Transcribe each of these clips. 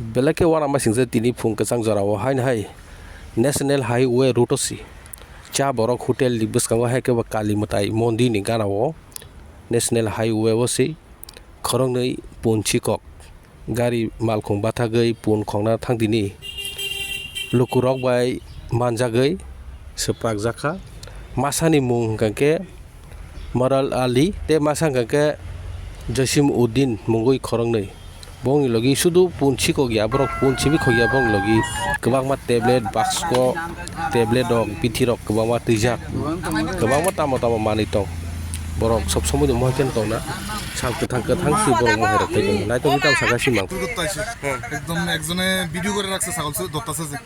Belake wana masingse tini phung kesang jarawo hai national highway route si cha borok hotel li bwskango hai ke kali matai mondir ni ganawo national highway o si khorongnoi punchikok gari malkhung bathagoi pun khongna thangdini lukurok bai manjagoi sepak jaka masani mung kangke Maral Ali te masang kangke Jasim Uddin mungoi khorongnoi bong logi sudu punchi ko gya borok punchi bi khogya bong logi kwbangma tablet box ko tablet dok pithi rok kwbangma tijak kwbangma tamo mani tong borok sob somoi mo ken tong na sal kathang si borok mo hera tei nai to bitam sagasi mang একদম একজনে video করে রাখছে ছাগল দত্তাছে যে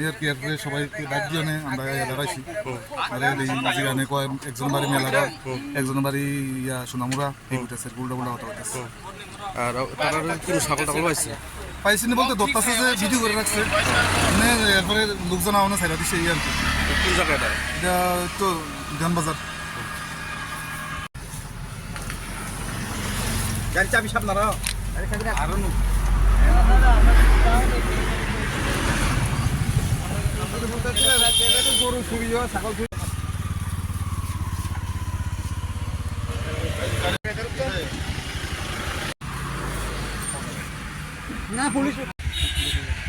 ইয়ার care করে সবাই ডাক দিওনে আমরা দাঁড়াইছি আরে এই জিগানে কয় একজন বাড়ি মেলা একজন বাড়ি ইয়া সোনামুরা এই উঠেছে উল্টা কথা হচ্ছে আর তারা কি ছাগল টাগল পাইছে পাইছি না বলতে দত্তাছে যে ভিডিও করে রাখছে মানে এরপরে লোকজন আওনা ছাইরা দিছে এই আর কি কোন জায়গাটা এটা তো ধানবাজার গাড়ি চাবি সামনে রাখো আরে খাবি আর নো গরু শুইও ছাগল না পুলিশ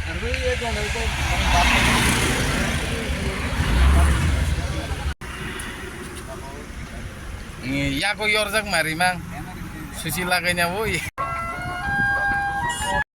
আরে এই জঙ্গল তো ya ko yor jak mari mang suci laganya woi